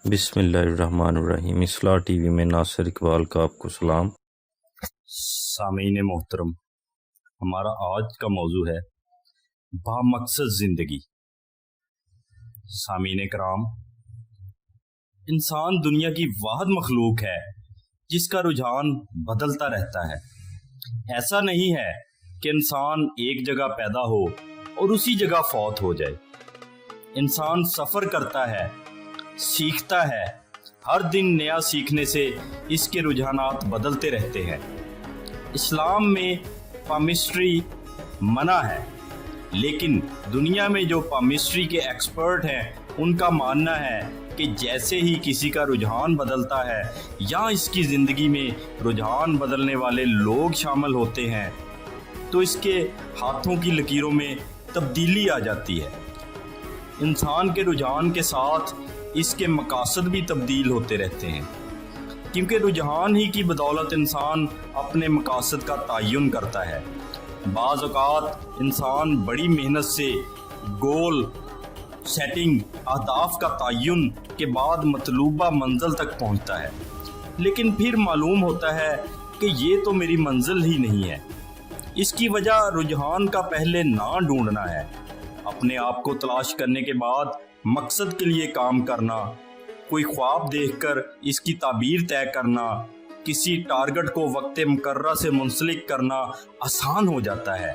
بسم اللہ الرحمن الرحیم۔ اصلاح ٹی وی میں ناصر اقبال کا آپ کو سلام۔ سامعین محترم، ہمارا آج کا موضوع ہے بامقصد زندگی۔ سامعین کرام، انسان دنیا کی واحد مخلوق ہے جس کا رجحان بدلتا رہتا ہے۔ ایسا نہیں ہے کہ انسان ایک جگہ پیدا ہو اور اسی جگہ فوت ہو جائے۔ انسان سفر کرتا ہے، سیکھتا ہے، ہر دن نیا سیکھنے سے اس کے رجحانات بدلتے رہتے ہیں۔ اسلام میں پامسٹری منع ہے، لیکن دنیا میں جو پامسٹری کے ایکسپرٹ ہیں ان کا ماننا ہے کہ جیسے ہی کسی کا رجحان بدلتا ہے یا اس کی زندگی میں رجحان بدلنے والے لوگ شامل ہوتے ہیں تو اس کے ہاتھوں کی لکیروں میں تبدیلی آ جاتی ہے۔ انسان کے رجحان کے ساتھ اس کے مقاصد بھی تبدیل ہوتے رہتے ہیں، کیونکہ رجحان ہی کی بدولت انسان اپنے مقاصد کا تعین کرتا ہے۔ بعض اوقات انسان بڑی محنت سے گول سیٹنگ، اہداف کا تعین کے بعد مطلوبہ منزل تک پہنچتا ہے، لیکن پھر معلوم ہوتا ہے کہ یہ تو میری منزل ہی نہیں ہے۔ اس کی وجہ رجحان کا پہلے نہ ڈھونڈنا ہے، اپنے آپ کو تلاش کرنے کے بعد مقصد کے لیے کام کرنا، کوئی خواب دیکھ کر اس کی تعبیر طے کرنا، کسی ٹارگٹ کو وقت مقررہ سے منسلک کرنا آسان ہو جاتا ہے۔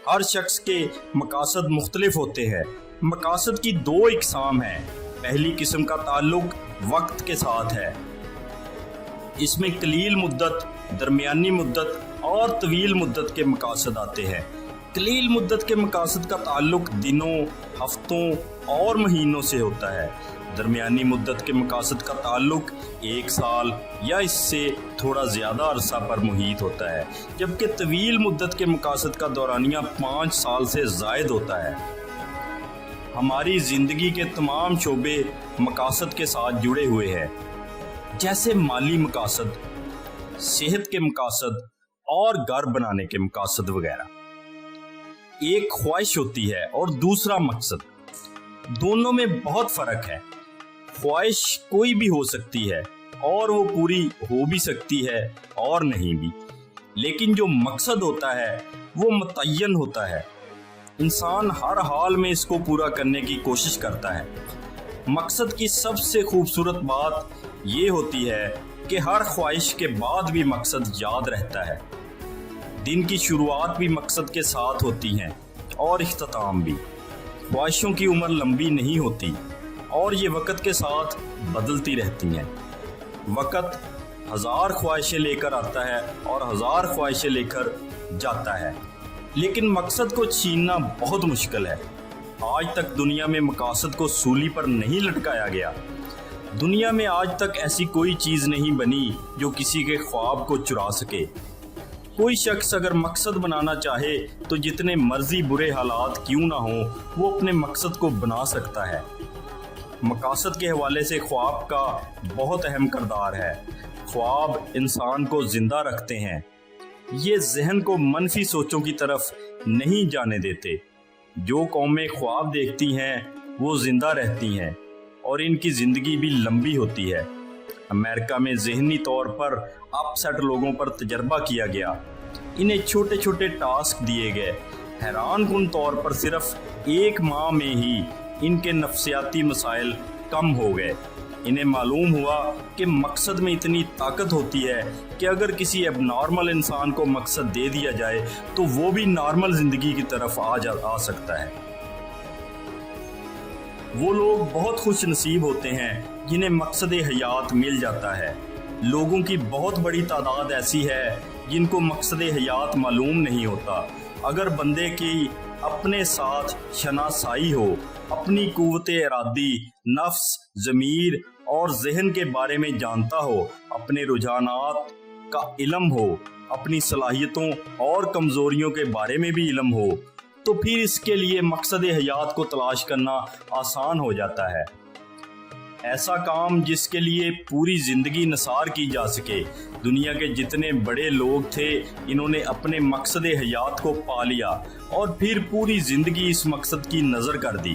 ہر شخص کے مقاصد مختلف ہوتے ہیں۔ مقاصد کی دو اقسام ہیں۔ پہلی قسم کا تعلق وقت کے ساتھ ہے، اس میں قلیل مدت، درمیانی مدت اور طویل مدت کے مقاصد آتے ہیں۔ قلیل مدت کے مقاصد کا تعلق دنوں، ہفتوں اور مہینوں سے ہوتا ہے۔ درمیانی مدت کے مقاصد کا تعلق 1 سال یا اس سے تھوڑا زیادہ عرصہ پر محیط ہوتا ہے، جبکہ طویل مدت کے مقاصد کا دورانیہ 5 سال سے زائد ہوتا ہے۔ ہماری زندگی کے تمام شعبے مقاصد کے ساتھ جڑے ہوئے ہیں، جیسے مالی مقاصد، صحت کے مقاصد اور گھر بنانے کے مقاصد وغیرہ۔ ایک خواہش ہوتی ہے اور دوسرا مقصد، دونوں میں بہت فرق ہے۔ خواہش کوئی بھی ہو سکتی ہے اور وہ پوری ہو بھی سکتی ہے اور نہیں بھی، لیکن جو مقصد ہوتا ہے وہ متعین ہوتا ہے۔ انسان ہر حال میں اس کو پورا کرنے کی کوشش کرتا ہے۔ مقصد کی سب سے خوبصورت بات یہ ہوتی ہے کہ ہر خواہش کے بعد بھی مقصد یاد رہتا ہے۔ دن کی شروعات بھی مقصد کے ساتھ ہوتی ہیں اور اختتام بھی۔ خواہشوں کی عمر لمبی نہیں ہوتی اور یہ وقت کے ساتھ بدلتی رہتی ہیں۔ وقت 1000 خواہشیں لے کر آتا ہے اور 1000 خواہشیں لے کر جاتا ہے، لیکن مقصد کو چھیننا بہت مشکل ہے۔ آج تک دنیا میں مقاصد کو سولی پر نہیں لٹکایا گیا۔ دنیا میں آج تک ایسی کوئی چیز نہیں بنی جو کسی کے خواب کو چرا سکے۔ کوئی شخص اگر مقصد بنانا چاہے تو جتنے مرضی برے حالات کیوں نہ ہوں وہ اپنے مقصد کو بنا سکتا ہے۔ مقاصد کے حوالے سے خواب کا بہت اہم کردار ہے۔ خواب انسان کو زندہ رکھتے ہیں، یہ ذہن کو منفی سوچوں کی طرف نہیں جانے دیتے۔ جو قومیں خواب دیکھتی ہیں وہ زندہ رہتی ہیں اور ان کی زندگی بھی لمبی ہوتی ہے۔ امریکہ میں ذہنی طور پر اپ سیٹ لوگوں پر تجربہ کیا گیا۔ انہیں چھوٹے چھوٹے ٹاسک دیے گئے۔ حیران کن طور پر صرف 1 ماہ میں ہی ان کے نفسیاتی مسائل کم ہو گئے۔ انہیں معلوم ہوا کہ مقصد میں اتنی طاقت ہوتی ہے کہ اگر کسی اب نارمل انسان کو مقصد دے دیا جائے تو وہ بھی نارمل زندگی کی طرف آ سکتا ہے۔ وہ لوگ بہت خوش نصیب ہوتے ہیں جنہیں مقصد حیات مل جاتا ہے۔ لوگوں کی بہت بڑی تعداد ایسی ہے جن کو مقصد حیات معلوم نہیں ہوتا۔ اگر بندے کی اپنے ساتھ شناسائی ہو، اپنی قوت ارادی، نفس، ضمیر اور ذہن کے بارے میں جانتا ہو، اپنے رجحانات کا علم ہو، اپنی صلاحیتوں اور کمزوریوں کے بارے میں بھی علم ہو، تو پھر اس کے لیے مقصد حیات کو تلاش کرنا آسان ہو جاتا ہے۔ ایسا کام جس کے لیے پوری زندگی نثار کی جا سکے۔ دنیا کے جتنے بڑے لوگ تھے انہوں نے اپنے مقصد حیات کو پا لیا اور پھر پوری زندگی اس مقصد کی نظر کر دی۔